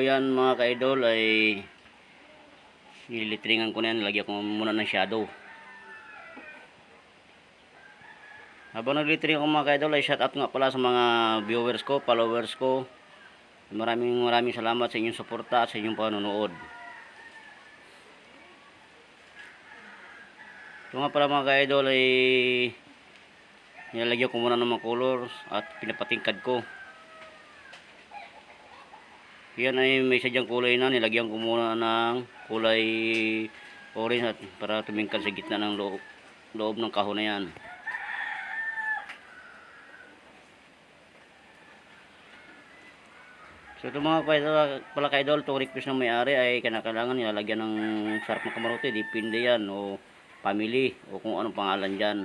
yan mga ka-idol ay nililitringan ko na yan. Lagyan ko muna ng shadow. Habang naglitring ako mga ka-idol ay shout out nga pala sa mga viewers ko, followers ko. Maraming salamat sa inyong suporta at sa inyong panonood. Ito nga pala mga ka-idol ay nilalagyan ko muna ng mga colors at pinapatingkad ko. Yan ay may sadyang kulay na, nilagyan ko muna ng kulay orange at para tumingkad sa gitna ng loob ng kahon na yan. So ito mga pala ka-idol, itong request ng may-ari ay kailangan nilalagyan ng sarap ng kamarote, depende yan o family o kung anong pangalan dyan.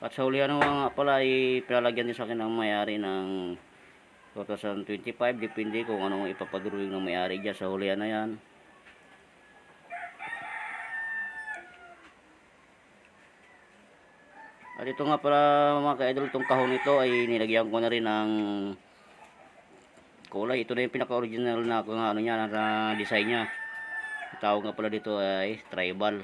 At sa huli nga pala ay pinalagyan din sa akin ng may-ari ng 2025, depende kung anong ipapadrawing ng may-ari dyan sa hulihan na yan. At ito nga pala mga ka-idol, itong kahon nito ay nilagyan ko na rin ng kulay. Ito na yung pinaka-original na ano niya, na design niya. Tawag nga pala dito ay tribal.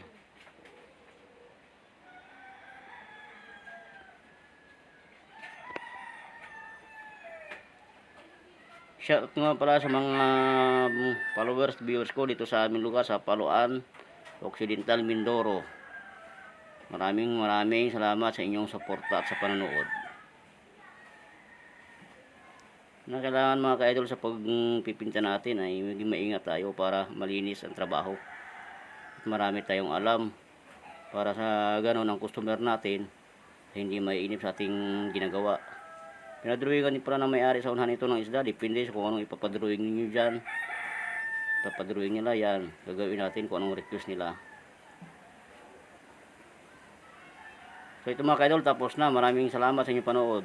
Shout nga pala sa mga followers, viewers ko dito sa aming lugar sa Paloan Occidental, Mindoro. Maraming salamat sa inyong suporta at sa panonood. Na kailangan mga ka-idol sa pagpipinta natin ay maging maingat tayo para malinis ang trabaho. At marami tayong alam para sa ganoon ang customer natin ay hindi maiinip sa ating ginagawa. Pinadrawingan din pala ng may-ari sa unahan ito ng isda. Depende sa kung anong ipapadrawing ninyo dyan. Ipapadrawing nila yan. Gagawin natin kung anong request nila. So ito mga ka-idol, tapos na. Maraming salamat sa inyong panood.